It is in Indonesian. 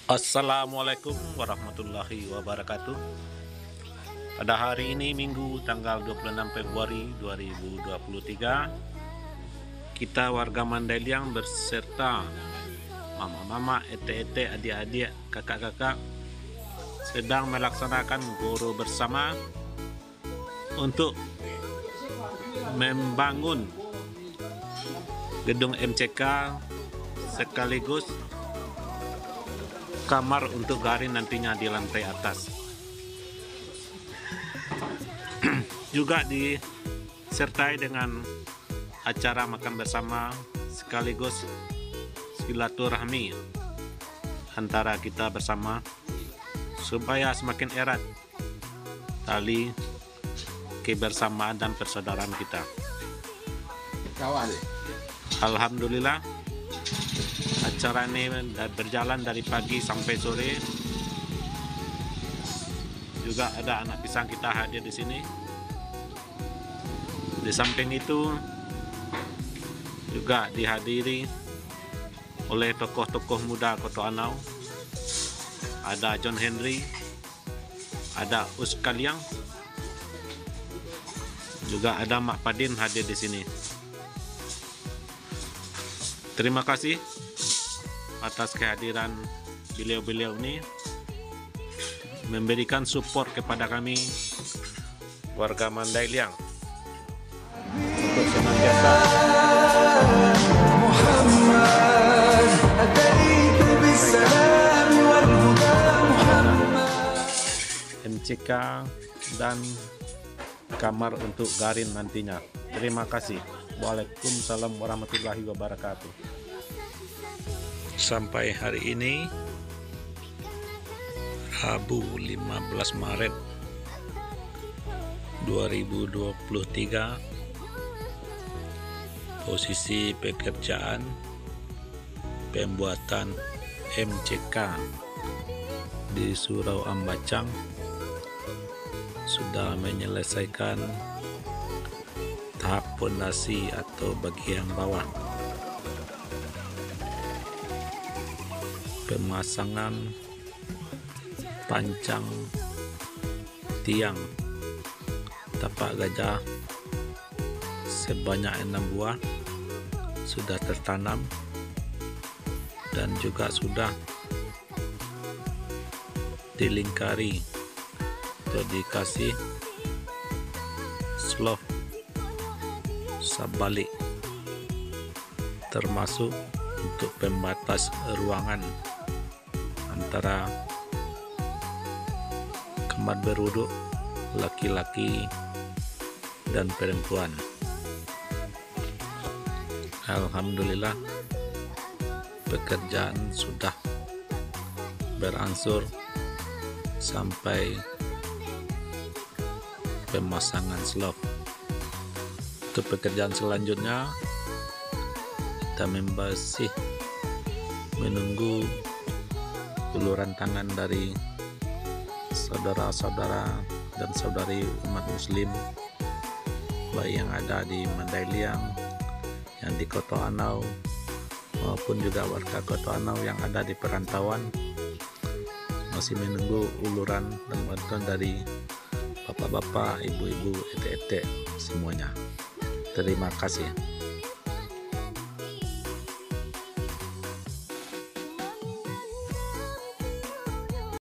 Assalamualaikum warahmatullahi wabarakatuh. Pada hari ini Minggu tanggal 26 Februari 2023, kita warga Mandailing berserta mama-mama, ete-ete, adik-adik, kakak-kakak sedang melaksanakan guru bersama untuk membangun gedung MCK sekaligus kamar untuk Garin nantinya di lantai atas. Juga disertai dengan acara makan bersama sekaligus silaturahmi antara kita bersama supaya semakin erat tali kebersamaan dan persaudaraan kita. Alhamdulillah, acara ini berjalan dari pagi sampai sore. Juga ada anak pisang kita hadir di sini. Di samping itu juga dihadiri oleh tokoh-tokoh muda Kota Anau. Ada John Henry, ada Us Kaliang, juga ada Mak Padin hadir di sini. Terima kasih atas kehadiran beliau-beliau ini, memberikan support kepada kami warga Mandailing untuk senantiasa MCK dan kamar untuk Garin nantinya. Terima kasih. Waalaikumsalam warahmatullahi wabarakatuh. Sampai hari ini Rabu 15 Maret 2023, posisi pekerjaan pembuatan MCK di Surau Ambacang sudah menyelesaikan tahap pondasi atau bagian bawah. Pemasangan pancang tiang tapak gajah sebanyak 6 buah sudah tertanam dan juga sudah dilingkari atau dikasih slope sabalik, termasuk untuk pembatas ruangan antara kamar berwuduk laki-laki dan perempuan. Alhamdulillah, pekerjaan sudah berangsur sampai pemasangan slop. Untuk pekerjaan selanjutnya kita masih menunggu uluran tangan dari saudara-saudara dan saudari umat muslim, baik yang ada di Mandailing, yang di Kota Anau, maupun juga warga Kota Anau yang ada di perantauan. Masih menunggu uluran dan bantuan dari bapak-bapak, ibu-ibu, ete-ete semuanya. Terima kasih.